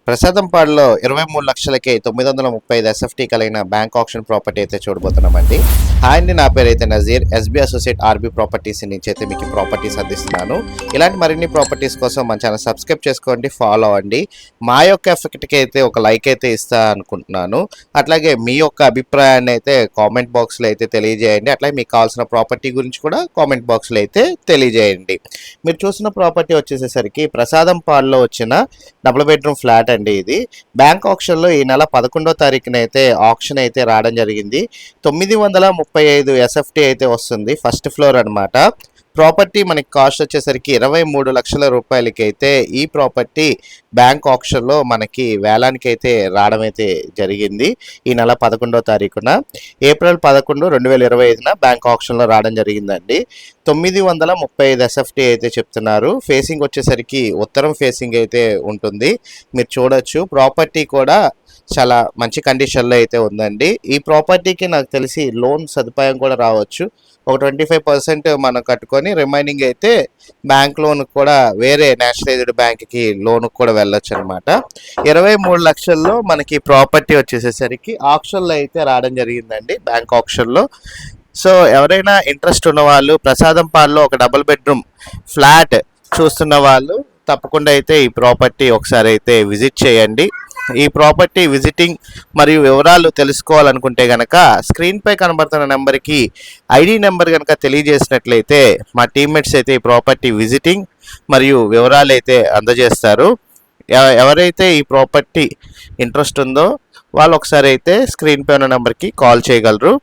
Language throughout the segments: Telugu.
ప్రసాదంపాడులో 23 లక్షలకే 935 ఎస్ఎఫ్టీ కలిగిన బ్యాంక్ ఆప్షన్ ప్రాపర్టీ అయితే చూడబోతున్నామండి. హాయ్ అండి, నా పేరు అయితే Nazeer, SB associate RB properties నుంచి అయితే మీకు ప్రాపర్టీస్ అందిస్తున్నాను. ఇలాంటి మరిన్ని ప్రాపర్టీస్ కోసం మన ఛానల్ సబ్స్క్రైబ్ చేసుకోండి, ఫాలో అవ్వండి. మా యొక్క ఎఫెక్ట్కి అయితే ఒక లైక్ అయితే ఇస్తా అనుకుంటున్నాను. అట్లాగే మీ యొక్క అభిప్రాయాన్ని అయితే కామెంట్ బాక్స్లో అయితే తెలియజేయండి. అట్లాగే మీకు కావాల్సిన ప్రాపర్టీ గురించి కూడా కామెంట్ బాక్స్లో అయితే తెలియజేయండి. మీరు చూసిన ప్రాపర్టీ వచ్చేసేసరికి ప్రసాదంపాడులో వచ్చిన డబుల్ బెడ్రూమ్ ఫ్లాట్ అండి. ఇది బ్యాంక్ ఆప్షన్లో ఈ నెల 11వ తారీఖున అయితే ఆప్షన్ అయితే రావడం జరిగింది. 935 ఎస్ఎఫ్టీ అయితే వస్తుంది. ఫస్ట్ ఫ్లోర్ అనమాట. ప్రాపర్టీ మనకి కాస్ట్ వచ్చేసరికి 23 లక్షల రూపాయలకి అయితే ఈ ప్రాపర్టీ బ్యాంక్ ఆప్షన్లో మనకి వేలానికి అయితే రావడం అయితే జరిగింది. ఈ నెల 11వ తారీఖున ఏప్రిల్ 11, 2025 బ్యాంక్ ఆప్షన్లో రావడం జరిగిందండి. 935 ఎస్ఎఫ్టీ అయితే చెప్తున్నారు. ఫేసింగ్ వచ్చేసరికి ఉత్తరం ఫేసింగ్ అయితే ఉంటుంది. మీరు చూడొచ్చు, ప్రాపర్టీ కూడా చాలా మంచి కండిషన్లో అయితే ఉందండి. ఈ ప్రాపర్టీకి నాకు తెలిసి లోన్ సదుపాయం కూడా రావచ్చు. ఒక 25% మనం కట్టుకొని రిమైనింగ్ అయితే బ్యాంక్ లోన్ కూడా వేరే నేషనలైజ్డ్ బ్యాంక్కి లోన్ కూడా వెళ్ళొచ్చు అనమాట. 23 లక్షల్లో మనకి ప్రాపర్టీ వచ్చేసేసరికి ఆప్షన్లో అయితే రావడం జరిగిందండి, బ్యాంక్ ఆప్షన్లో. సో ఎవరైనా ఇంట్రెస్ట్ ఉన్న వాళ్ళు ప్రసాదంపాడులో ఒక డబుల్ బెడ్రూమ్ ఫ్లాట్ చూస్తున్న వాళ్ళు తప్పకుండా అయితే ఈ ప్రాపర్టీ ఒకసారి అయితే విజిట్ చేయండి. ఈ ప్రాపర్టీ విజిటింగ్ మరియు వివరాలు తెలుసుకోవాలనుకుంటే కనుక స్క్రీన్పై కనబడుతున్న నెంబర్కి ఐడి నెంబర్ కనుక తెలియజేసినట్లయితే మా టీమ్మేట్స్ అయితే ఈ ప్రాపర్టీ విజిటింగ్ మరియు వివరాలు అయితే అందజేస్తారు. ఎవరైతే ఈ ప్రాపర్టీ ఇంట్రెస్ట్ ఉందో వాళ్ళు ఒకసారి అయితే స్క్రీన్పై ఉన్న నెంబర్కి కాల్ చేయగలరు.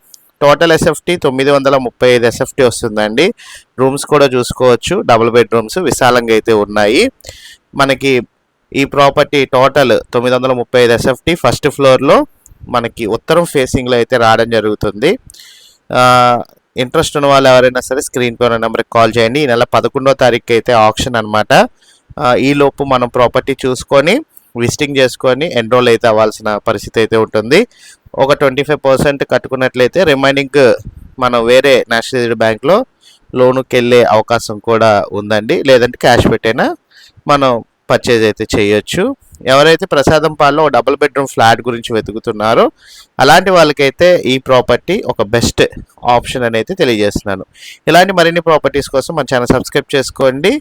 టోటల్ ఎస్ఎఫ్టీ 935 ఎస్ఎఫ్టీ వస్తుందండి. రూమ్స్ కూడా చూసుకోవచ్చు, డబుల్ బెడ్రూమ్స్ విశాలంగా అయితే ఉన్నాయి. మనకి ఈ ప్రాపర్టీ టోటల్ 935 ఎస్ఎఫ్టీ ఫస్ట్ ఫ్లోర్లో మనకి ఉత్తరం ఫేసింగ్లో అయితే రావడం జరుగుతుంది. ఇంట్రెస్ట్ ఉన్న వాళ్ళు ఎవరైనా సరే స్క్రీన్ పై ఉన్న నెంబర్కి కాల్ చేయండి. ఈ నెల 11వ తారీఖు అయితే ఆప్షన్ అనమాట. ఈలోపు మనం ప్రాపర్టీ చూసుకొని విజిటింగ్ చేసుకొని ఎన్రోల్ అయితే అవ్వాల్సిన పరిస్థితి అయితే ఉంటుంది. ఒక 25% కట్టుకున్నట్లయితే రిమైనింగ్ మనం వేరే నేషనలైజ్డ్ బ్యాంక్లో లోనుకి వెళ్ళే అవకాశం కూడా ఉందండి. లేదంటే క్యాష్ పెట్టైనా మనం పర్చేజ్ అయితే చేయొచ్చు. ఎవరైతే ప్రసాదంపాడులో డబుల్ బెడ్రూమ్ ఫ్లాట్ గురించి వెతుకుతున్నారో అలాంటి వాళ్ళకైతే ఈ ప్రాపర్టీ ఒక బెస్ట్ ఆప్షన్ అని అయితే తెలియజేస్తున్నాను. ఇలాంటి మరిన్ని ప్రాపర్టీస్ కోసం మన ఛానల్ సబ్స్క్రైబ్ చేసుకోండి.